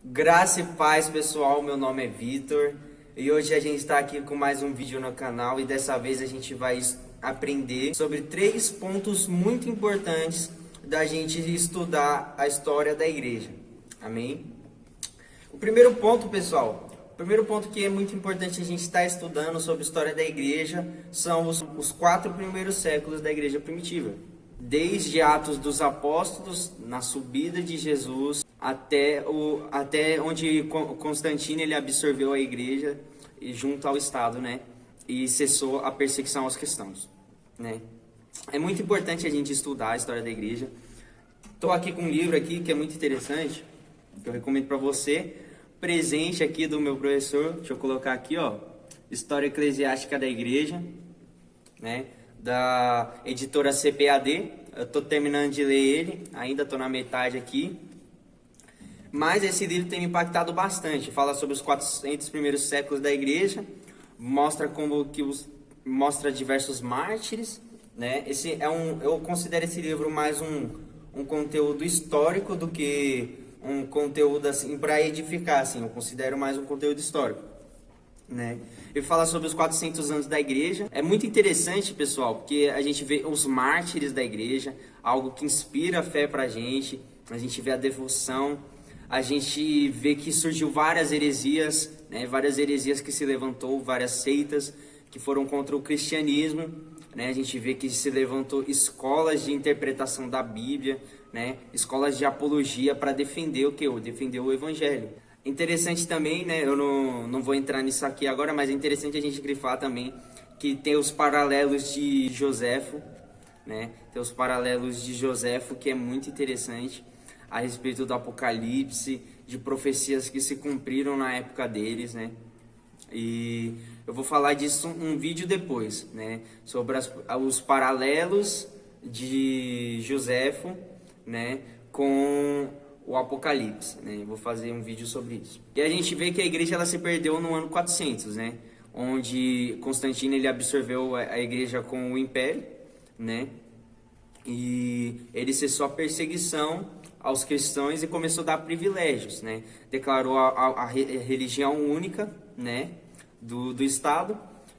Graça e paz, pessoal, meu nome é Vitor e hoje a gente está aqui com mais um vídeo no canal e dessa vez a gente vai aprender sobre 3 pontos muito importantes da gente estudar a história da igreja, amém? O primeiro ponto, pessoal, o primeiro ponto que é muito importante a gente estar estudando sobre a história da igreja são os 4 primeiros séculos da igreja primitiva. Desde Atos dos Apóstolos, na subida de Jesus, até onde Constantino ele absorveu a igreja junto ao Estado, né? E cessou a perseguição aos cristãos, né? É muito importante a gente estudar a história da igreja. Estou aqui com um livro aqui que é muito interessante, que eu recomendo para você. Presente aqui do meu professor, deixa eu colocar aqui, ó, História Eclesiástica da Igreja, né? Da editora CPAD. Eu estou terminando de ler ele, ainda estou na metade aqui. Mas esse livro tem me impactado bastante. Fala sobre os 400 primeiros séculos da igreja, mostra mostra diversos mártires, né? Eu considero esse livro mais um conteúdo histórico do que um conteúdo assim para edificar, assim. Eu considero mais um conteúdo histórico, né? Ele fala sobre os 400 anos da igreja. É muito interessante, pessoal, porque a gente vê os mártires da igreja, algo que inspira a fé pra gente. A gente vê a devoção, a gente vê que surgiu várias heresias, né? Várias heresias que se levantou, várias seitas que foram contra o cristianismo, né? A gente vê que se levantou escolas de interpretação da Bíblia, né? Escolas de apologia para defender o que? Defender o evangelho. Interessante também, né? Eu não vou entrar nisso aqui agora, mas é interessante a gente grifar também que tem os paralelos de Joséfo, né? Tem os paralelos de Joséfo, que é muito interessante a respeito do Apocalipse, de profecias que se cumpriram na época deles, né? E eu vou falar disso um vídeo depois, né? Sobre os paralelos de Joséfo, né? Com o Apocalipse, né? Eu vou fazer um vídeo sobre isso. E a gente vê que a igreja ela se perdeu no ano 400, né? Onde Constantino ele absorveu a igreja com o império, né? E ele cessou a perseguição aos cristãos e começou a dar privilégios, né? Declarou a religião única, né? Do Estado,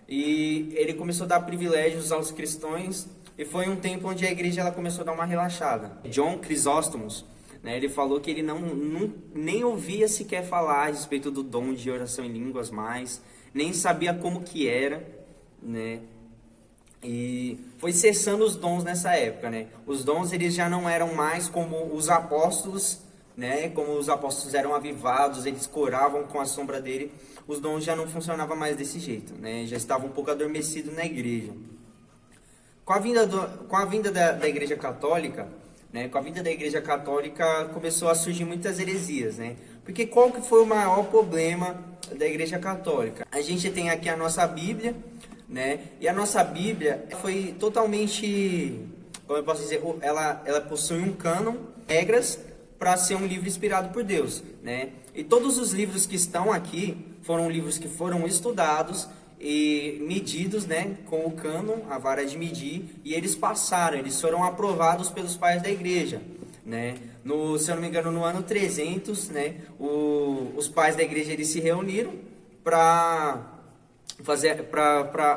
e ele começou a dar privilégios aos cristãos, e foi um tempo onde a igreja ela começou a dar uma relaxada. John Chrysostom, né, ele falou que ele nem ouvia sequer falar a respeito do dom de oração em línguas mais, nem sabia como que era, né? E foi cessando os dons nessa época, né? Os dons eles já não eram mais como os apóstolos, né? Como os apóstolos eram avivados, eles coravam com a sombra dele. Os dons já não funcionavam mais desse jeito, né? Já estavam um pouco adormecidos na igreja. Com a vinda da Igreja Católica, né? Com a vinda da Igreja Católica começou a surgir muitas heresias, né? Porque qual que foi o maior problema da Igreja Católica? A gente tem aqui a nossa Bíblia, né? E a nossa Bíblia foi totalmente, como eu posso dizer, ela possui um cânon, regras para ser um livro inspirado por Deus, né? E todos os livros que estão aqui foram livros que foram estudados e medidos, né, com o cânon, a vara de medir, e eles foram aprovados pelos pais da igreja, né? Se eu não me engano, no ano 300, né, os pais da igreja eles se reuniram para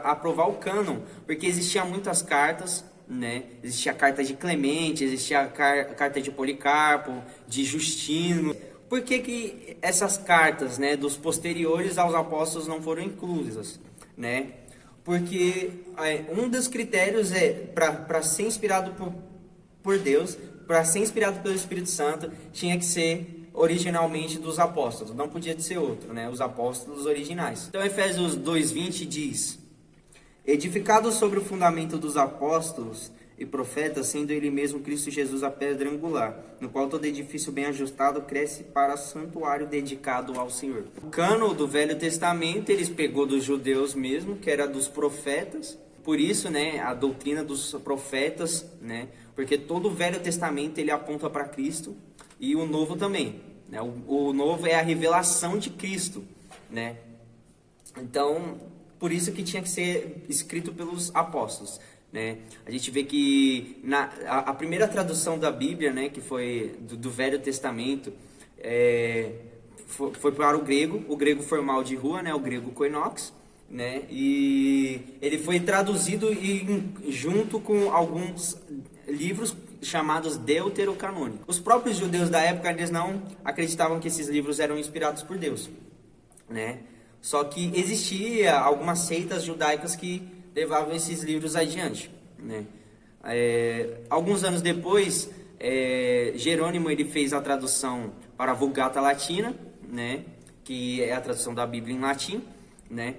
aprovar o cânon, porque existiam muitas cartas, né? Existia a carta de Clemente, existia a carta de Policarpo, de Justino. Por que essas cartas, né, dos posteriores aos apóstolos não foram inclusas, né? Porque um dos critérios para ser inspirado por Deus, para ser inspirado pelo Espírito Santo, tinha que ser originalmente dos apóstolos, não podia ser outro, né? Os apóstolos originais. Então Efésios 2:20 diz: edificado sobre o fundamento dos apóstolos e profetas, sendo ele mesmo Cristo Jesus a pedra angular, no qual todo edifício bem ajustado cresce para santuário dedicado ao Senhor. O cânon do Velho Testamento eles pegou dos judeus mesmo, que era dos profetas. Por isso, né, a doutrina dos profetas, né? Porque todo o Velho Testamento ele aponta para Cristo, e o Novo também, né? O Novo é a revelação de Cristo, né? Então, por isso que tinha que ser escrito pelos apóstolos, né? A gente vê que a primeira tradução da Bíblia, né, que foi do Velho Testamento, foi para o grego formal de rua, né, o grego koinox, né, e ele foi traduzido junto com alguns livros chamados deuterocanônicos. Os próprios judeus da época, eles não acreditavam que esses livros eram inspirados por Deus, né? Só que existia algumas seitas judaicas que levavam esses livros adiante, né? Alguns anos depois, Jerônimo ele fez a tradução para a Vulgata Latina, né? Que é a tradução da Bíblia em latim, né?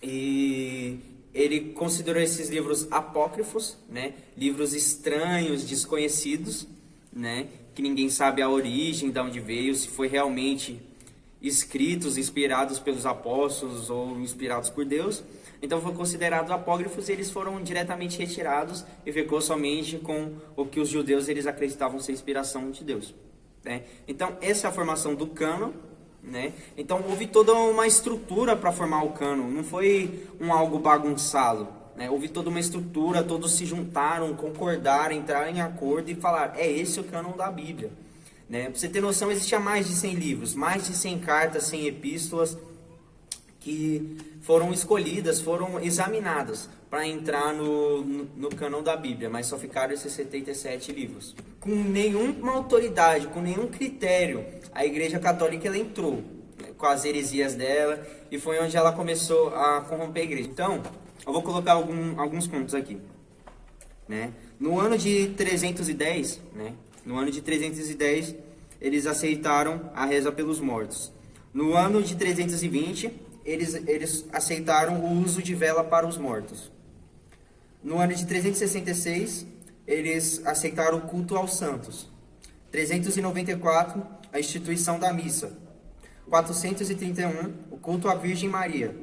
E ele considerou esses livros apócrifos, né? Livros estranhos, desconhecidos, né? Que ninguém sabe a origem, de onde veio, se foi realmente escritos, inspirados pelos apóstolos ou inspirados por Deus. Então foram considerados apócrifos e eles foram diretamente retirados e ficou somente com o que os judeus eles acreditavam ser inspiração de Deus, né? Então essa é a formação do cânon, né? Então houve toda uma estrutura para formar o cânon, não foi algo bagunçado, né? Houve toda uma estrutura, todos se juntaram, concordaram, entraram em acordo e falaram, é esse o cânon da Bíblia, né? Pra você ter noção, existia mais de 100 livros, mais de 100 cartas, 100 epístolas que foram escolhidas, foram examinadas para entrar no cânon da Bíblia, mas só ficaram esses 77 livros. Com nenhuma autoridade, com nenhum critério, a Igreja Católica ela entrou, né, com as heresias dela, e foi onde ela começou a corromper a Igreja. Então, eu vou colocar alguns pontos aqui, né? No ano de 310, né? No ano de 310, eles aceitaram a reza pelos mortos. No ano de 320, eles aceitaram o uso de vela para os mortos. No ano de 366, eles aceitaram o culto aos santos. 394, a instituição da missa. 431, o culto à Virgem Maria.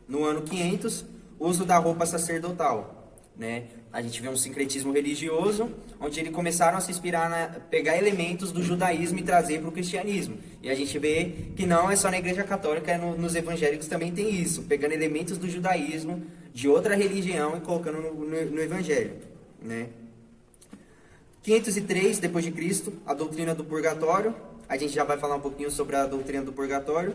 No ano 500, o uso da roupa sacerdotal, né? A gente vê um sincretismo religioso, onde eles começaram a se inspirar, pegar elementos do judaísmo e trazer para o cristianismo. E a gente vê que não é só na Igreja Católica, nos evangélicos também tem isso, pegando elementos do judaísmo, de outra religião e colocando no evangelho, né? 503 depois de Cristo, a doutrina do purgatório. A gente já vai falar um pouquinho sobre a doutrina do purgatório.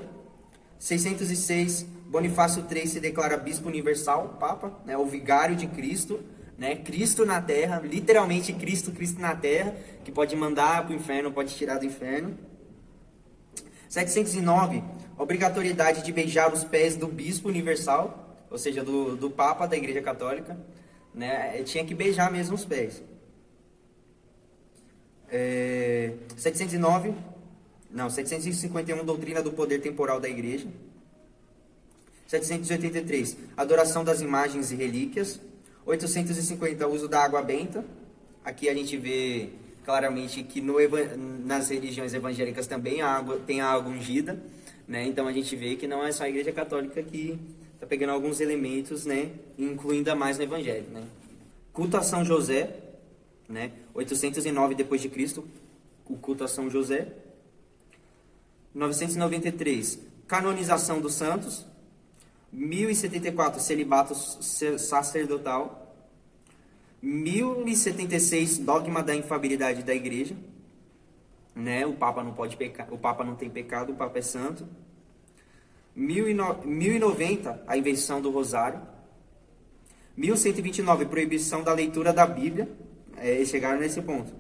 606, Bonifácio III se declara bispo universal, papa, né, o vigário de Cristo, né, Cristo na terra, literalmente Cristo na terra, que pode mandar para o inferno, pode tirar do inferno. 709, obrigatoriedade de beijar os pés do bispo universal, ou seja, do papa da Igreja Católica, né, tinha que beijar mesmo os pés. 751, doutrina do poder temporal da Igreja. 783, adoração das imagens e relíquias. 850, uso da água benta. Aqui a gente vê claramente que nas religiões evangélicas também tem a água ungida, né? Então a gente vê que não é só a Igreja Católica que está pegando alguns elementos, né, incluindo a mais no Evangelho, né? Culto a São José, né? 809 depois de Cristo, o culto a São José. 993, canonização dos santos. 1074, celibato sacerdotal. 1076, dogma da infabilidade da Igreja, né? O Papa não pode pecar, o Papa não tem pecado, o Papa é santo. 1090, a invenção do Rosário. 1129, proibição da leitura da Bíblia. Eles chegaram nesse ponto.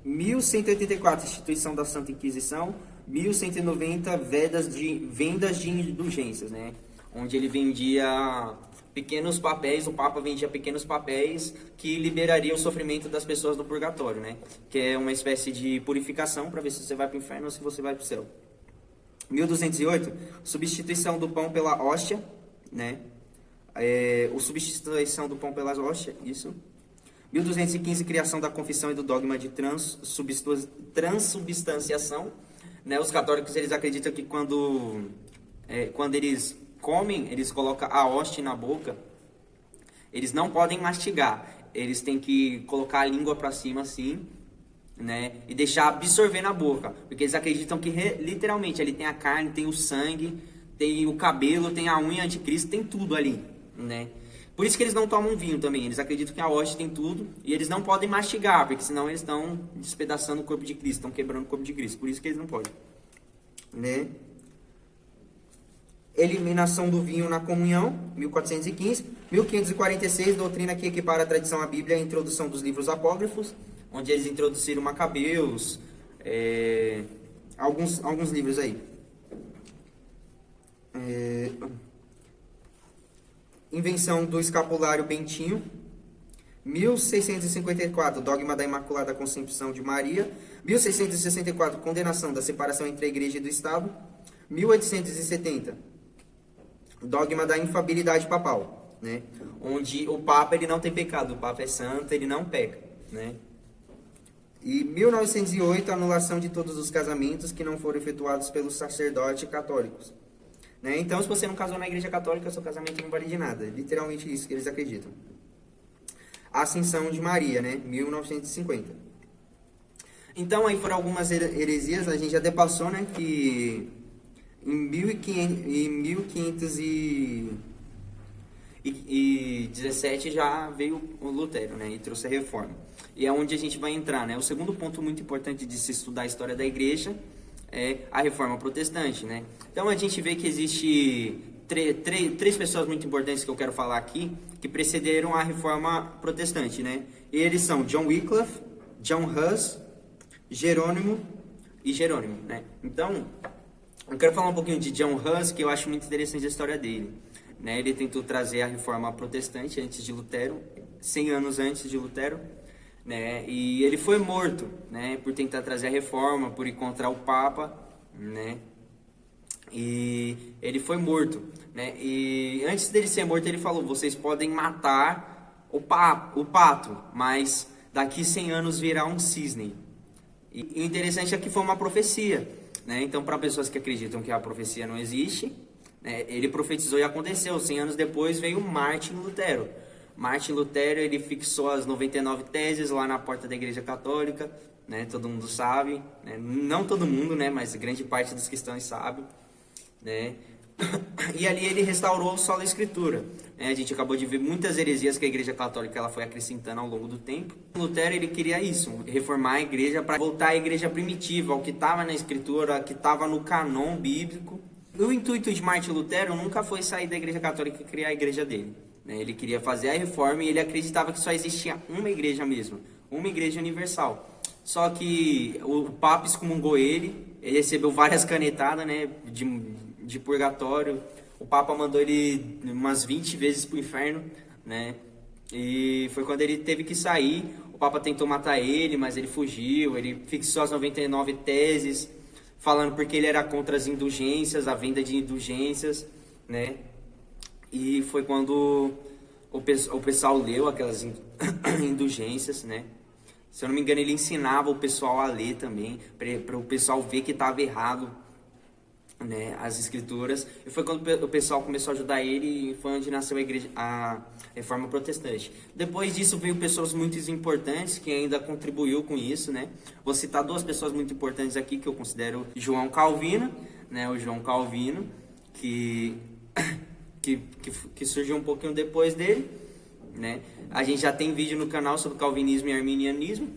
1184, instituição da Santa Inquisição. 1190, vendas de indulgências, né? Onde ele vendia pequenos papéis, o Papa vendia pequenos papéis que liberariam o sofrimento das pessoas do purgatório, né? Que é uma espécie de purificação para ver se você vai para o inferno ou se você vai para o céu. 1208, substituição do pão pela hóstia, né? Substituição do pão pela hóstia, isso. 1215, criação da confissão e do dogma de transubstanciação, né? Os católicos eles acreditam que quando eles comem, eles colocam a hóstia na boca, eles não podem mastigar, eles têm que colocar a língua para cima assim, né? E deixar absorver na boca, porque eles acreditam que literalmente ali tem a carne, tem o sangue, tem o cabelo, tem a unha de Cristo, tem tudo ali, né? Por isso que eles não tomam vinho também. Eles acreditam que a hoste tem tudo e eles não podem mastigar, porque senão eles estão despedaçando o corpo de Cristo, estão quebrando o corpo de Cristo. Por isso que eles não podem, né? Eliminação do vinho na comunhão, 1415. 1546, doutrina que equipara a tradição à Bíblia, a introdução dos livros apócrifos, onde eles introduziram Macabeus, alguns livros aí. Invenção do escapulário bentinho. 1654, dogma da Imaculada Conceição de Maria. 1664, condenação da separação entre a Igreja e do Estado. 1870, dogma da infabilidade papal, né? Onde o Papa ele não tem pecado, o Papa é santo, ele não peca, né? E 1908, anulação de todos os casamentos que não foram efetuados pelos sacerdotes católicos, né? Então, se você não casou na Igreja Católica, seu casamento não vale de nada. Literalmente isso que eles acreditam. Ascensão de Maria, né? 1950. Então, aí foram algumas heresias. A gente até passou, né? Que em 1517 já veio o Lutero, né? E trouxe a reforma. E é onde a gente vai entrar, né? O segundo ponto muito importante de se estudar a história da Igreja é a reforma protestante, né? Então a gente vê que existe três pessoas muito importantes que eu quero falar aqui que precederam a reforma protestante, né? E eles são John Wycliffe, John Huss, Jerônimo, né? Então, eu quero falar um pouquinho de John Huss, que eu acho muito interessante a história dele, né? Ele tentou trazer a reforma protestante antes de Lutero, 100 anos antes de Lutero, né? E ele foi morto, né? Por tentar trazer a reforma, por encontrar o Papa, né? E ele foi morto, né? E antes dele ser morto, ele falou: vocês podem matar o pato, mas daqui 100 anos virá um cisne. E o interessante é que foi uma profecia, né? Então, para pessoas que acreditam que a profecia não existe, né, ele profetizou e aconteceu. 100 anos depois veio Martin Lutero. Martin Lutero, ele fixou as 99 teses lá na porta da Igreja Católica, né? Todo mundo sabe, né? Não todo mundo, né? Mas grande parte dos cristãos sabe, né? E ali ele restaurou só a Escritura, né? A gente acabou de ver muitas heresias que a Igreja Católica ela foi acrescentando ao longo do tempo. Lutero ele queria isso, reformar a Igreja para voltar à Igreja primitiva, ao que estava na Escritura, ao que estava no canon bíblico. O intuito de Martin Lutero nunca foi sair da Igreja Católica e criar a igreja dele, né? Ele queria fazer a reforma e ele acreditava que só existia uma igreja mesmo, uma igreja universal. Só que o Papa excomungou ele recebeu várias canetadas, né, de purgatório. O Papa mandou ele umas 20 vezes pro inferno, né? E foi quando ele teve que sair. O Papa tentou matar ele, mas ele fugiu. Ele fixou as 99 teses, falando porque ele era contra as indulgências, a venda de indulgências, né? E foi quando o pessoal leu aquelas indulgências, né? Se eu não me engano, ele ensinava o pessoal a ler também, para o pessoal ver que estava errado, né, as escrituras. E foi quando o pessoal começou a ajudar ele e foi onde nasceu a reforma protestante. Depois disso veio pessoas muito importantes que ainda contribuiu com isso, né? Vou citar duas pessoas muito importantes aqui que eu considero João Calvino, né? O João Calvino, que surgiu um pouquinho depois dele, né? A gente já tem vídeo no canal sobre calvinismo e arminianismo.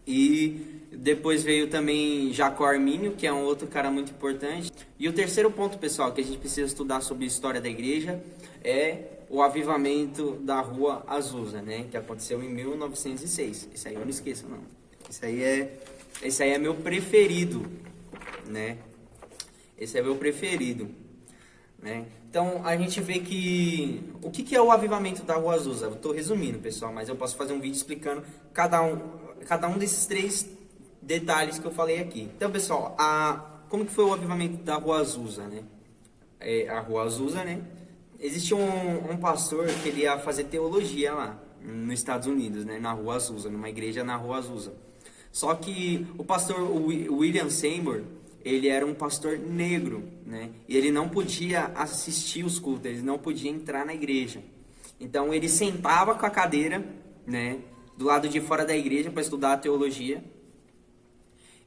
E depois veio também Jacó Armínio, que é um outro cara muito importante. E o terceiro ponto, pessoal, que a gente precisa estudar sobre a história da igreja é o avivamento da Rua Azusa, né? Que aconteceu em 1906. Isso aí eu não esqueço, não. Esse aí é meu preferido, né? Esse é meu preferido, né? Então, a gente vê que... O que é o avivamento da Rua Azusa? Eu estou resumindo, pessoal, mas eu posso fazer um vídeo explicando cada um desses três detalhes que eu falei aqui. Então, pessoal, como que foi o avivamento da Rua Azusa, né? A Rua Azusa, né? Existia um pastor que ele ia fazer teologia lá, nos Estados Unidos, né? Na Rua Azusa, numa igreja na Rua Azusa. Só que o pastor William Seymour, ele era um pastor negro, né? E ele não podia assistir os cultos, ele não podia entrar na igreja. Então ele sentava com a cadeira, né, do lado de fora da igreja para estudar a teologia.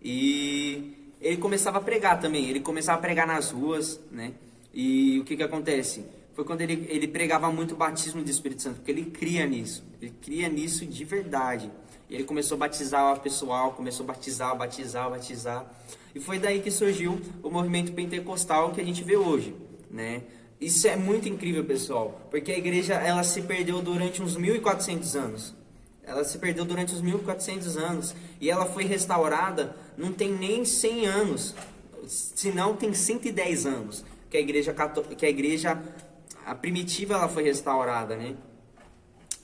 E ele começava a pregar também, ele começava a pregar nas ruas, né? E o que acontece? foi quando ele pregava muito o batismo do Espírito Santo, porque ele cria nisso de verdade. E ele começou a batizar o pessoal, começou a batizar. E foi daí que surgiu o movimento pentecostal que a gente vê hoje, né? Isso é muito incrível, pessoal, porque a igreja, ela se perdeu durante uns 1400 anos. Ela se perdeu durante os 1400 anos e ela foi restaurada, não tem nem 100 anos, se não tem 110 anos que a igreja a primitiva, ela foi restaurada, né?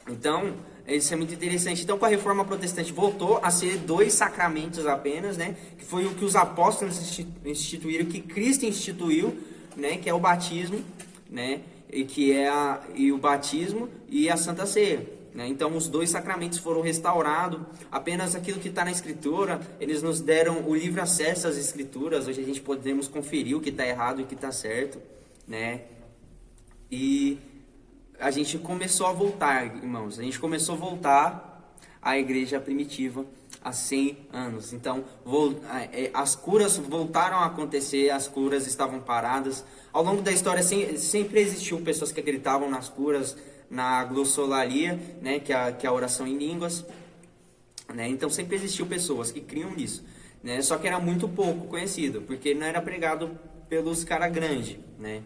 Então, isso é muito interessante. Então, com a reforma protestante voltou a ser 2 sacramentos apenas, né? Que foi o que os apóstolos instituíram, que Cristo instituiu, né? Que é o batismo, né? E o batismo e a Santa Ceia, né? Então, os 2 sacramentos foram restaurados. Apenas aquilo que está na Escritura, eles nos deram o livre acesso às Escrituras. Hoje a gente podemos conferir o que está errado e o que está certo, né? E a gente começou a voltar, irmãos. A gente começou a voltar à igreja primitiva há 100 anos. Então, as curas voltaram a acontecer, as curas estavam paradas. Ao longo da história, sempre existiu pessoas que acreditavam nas curas, na glossolalia, né, que é a oração em línguas, né? Então, sempre existiu pessoas que criam nisso, né? Só que era muito pouco conhecido, porque não era pregado pelos caras grandes, né?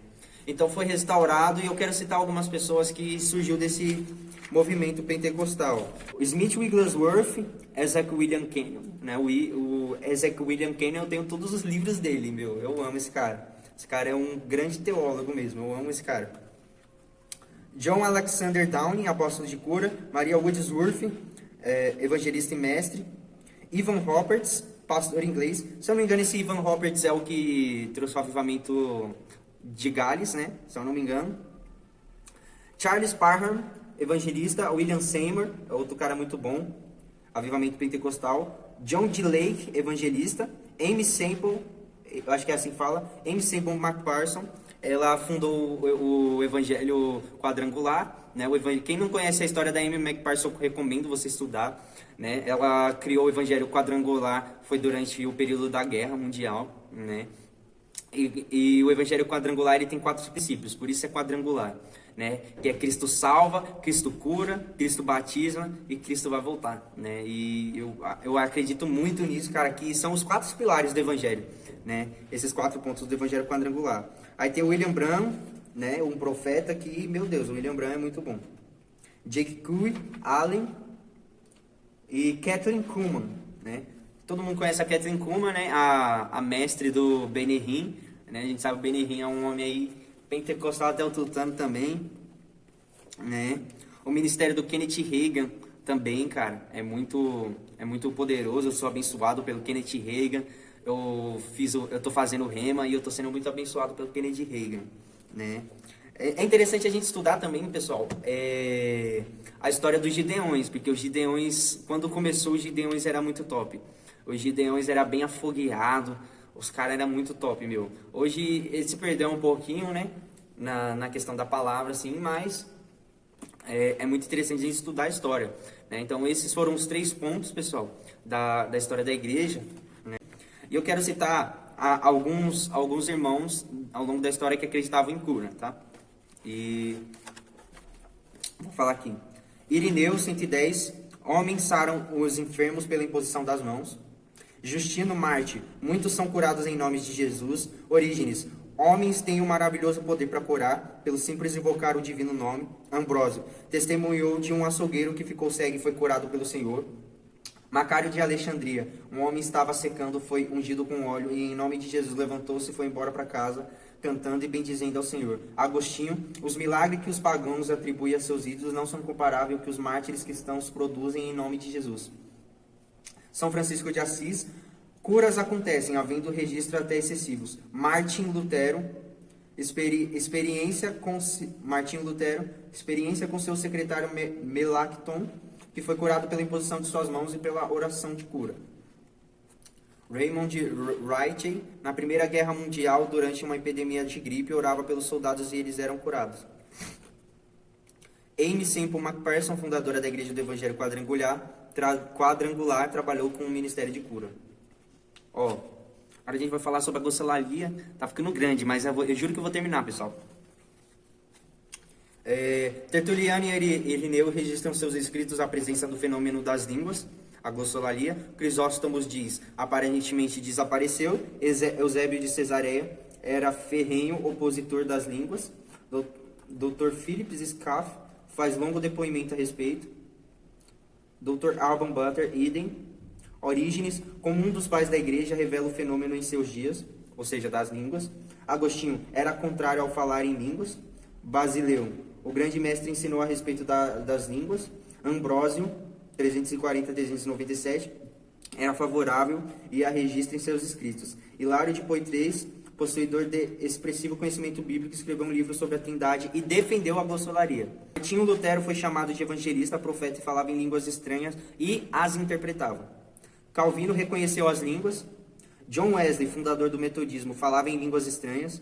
Então foi restaurado e eu quero citar algumas pessoas que surgiu desse movimento pentecostal. O Smith Wigglesworth, Ezekiel William Kenyon, né? O Ezekiel William Kenyon, eu tenho todos os livros dele, meu. Eu amo esse cara. Esse cara é um grande teólogo mesmo, eu amo esse cara. John Alexander Downey, apóstolo de cura. Maria Woodsworth, evangelista e mestre. Ivan Roberts, pastor inglês. Se eu não me engano, esse Ivan Roberts é o que trouxe o avivamento de Gales, né? Se eu não me engano. Charles Parham, evangelista. William Seymour, outro cara muito bom, avivamento pentecostal. John D. Lake, evangelista. Amy Semple, eu acho que é assim que fala, Amy Semple McPherson, ela fundou o Evangelho Quadrangular, né? Quem não conhece a história da Amy McPherson, eu recomendo você estudar, né? Ela criou o Evangelho Quadrangular, foi durante o período da Guerra Mundial, né? E o Evangelho Quadrangular, ele tem 4 princípios, por isso é quadrangular, né? Que é Cristo salva, Cristo cura, Cristo batiza e Cristo vai voltar, né? E eu acredito muito nisso, cara, que são os 4 pilares do Evangelho, né? Esses 4 pontos do Evangelho Quadrangular. Aí tem o William Branham, né? Um profeta que, meu Deus, o William Branham é muito bom. Jake Curry, Allen e Catherine Kuhlman, né? Todo mundo conhece a Catherine Kuhlman, né? A mestre do Benny Hinn, né? A gente sabe que o Benny Hinn é um homem aí pentecostal até o tutano também, né? O ministério do Kenneth Hagin também, cara, é muito poderoso. Eu sou abençoado pelo Kenneth Hagin. Eu tô fazendo rema e eu tô sendo muito abençoado pelo Kenneth Hagin, né? É interessante a gente estudar também, pessoal, a história dos Gideões, porque os Gideões, quando começou, os Gideões era muito top. Os Gideões era bem afogueado, os caras eram muito top, meu. Hoje ele se perdeu um pouquinho, né, na questão da palavra, assim, mas é muito interessante a gente estudar a história, né? Então esses foram os 3 pontos, pessoal, da história da igreja, né? E eu quero citar alguns irmãos ao longo da história que acreditavam em cura, tá? E vou falar aqui. Irineu, 110, homens saram os enfermos pela imposição das mãos. Justino Marte, muitos são curados em nome de Jesus. Orígenes, homens têm um maravilhoso poder para curar, pelo simples invocar o divino nome. Ambrósio, testemunhou de um açougueiro que ficou cego e foi curado pelo Senhor. Macário de Alexandria, um homem estava secando, foi ungido com óleo e em nome de Jesus levantou-se e foi embora para casa, cantando e bendizendo ao Senhor. Agostinho, os milagres que os pagãos atribuem a seus ídolos não são comparáveis ao que os mártires cristãos produzem em nome de Jesus. São Francisco de Assis, curas acontecem, havendo registro até excessivos. Martim Lutero, experiência com seu secretário Melanchthon, que foi curado pela imposição de suas mãos e pela oração de cura. Raymond Ritchie, na Primeira Guerra Mundial, durante uma epidemia de gripe, orava pelos soldados e eles eram curados. Amy Semple McPherson, fundadora da Igreja do Evangelho Quadrangular, trabalhou com o Ministério de Cura. Agora a gente vai falar sobre a glossolalia. Tá ficando grande, mas eu juro que eu vou terminar, pessoal. Tertuliano e Irineu registram seus escritos a presença do fenômeno das línguas, a glossolalia. Crisóstomo diz, aparentemente desapareceu. Eusébio de Cesareia era ferrenho opositor das línguas. Dr. Philip Scaff faz longo depoimento a respeito. Dr. Alban Butler, idem. Orígenes, como um dos pais da igreja, revela o fenômeno em seus dias, ou seja, das línguas. Agostinho era contrário ao falar em línguas. Basileu, o grande mestre, ensinou a respeito das línguas. Ambrósio, 340-397, era favorável e a registra em seus escritos. Hilário de Poitiers, possuidor de expressivo conhecimento bíblico, escreveu um livro sobre a Trindade e defendeu a glossolalia. Martinho Lutero foi chamado de evangelista, profeta, e falava em línguas estranhas e as interpretava. Calvino reconheceu as línguas. John Wesley, fundador do metodismo, falava em línguas estranhas.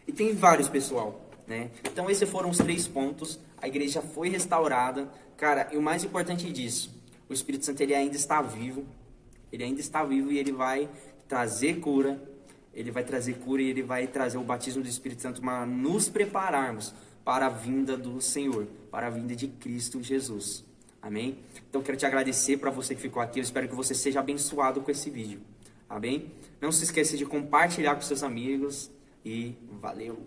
E tem vários, pessoal, né? Então esses foram os 3 pontos. A igreja foi restaurada. Cara, e o mais importante disso, o Espírito Santo, ele ainda está vivo. Ele ainda está vivo e ele vai trazer cura. Ele vai trazer cura e ele vai trazer o batismo do Espírito Santo para nos prepararmos para a vinda do Senhor, para a vinda de Cristo Jesus. Amém? Então quero te agradecer para você que ficou aqui. Eu espero que você seja abençoado com esse vídeo. Amém? Não se esqueça de compartilhar com seus amigos e valeu!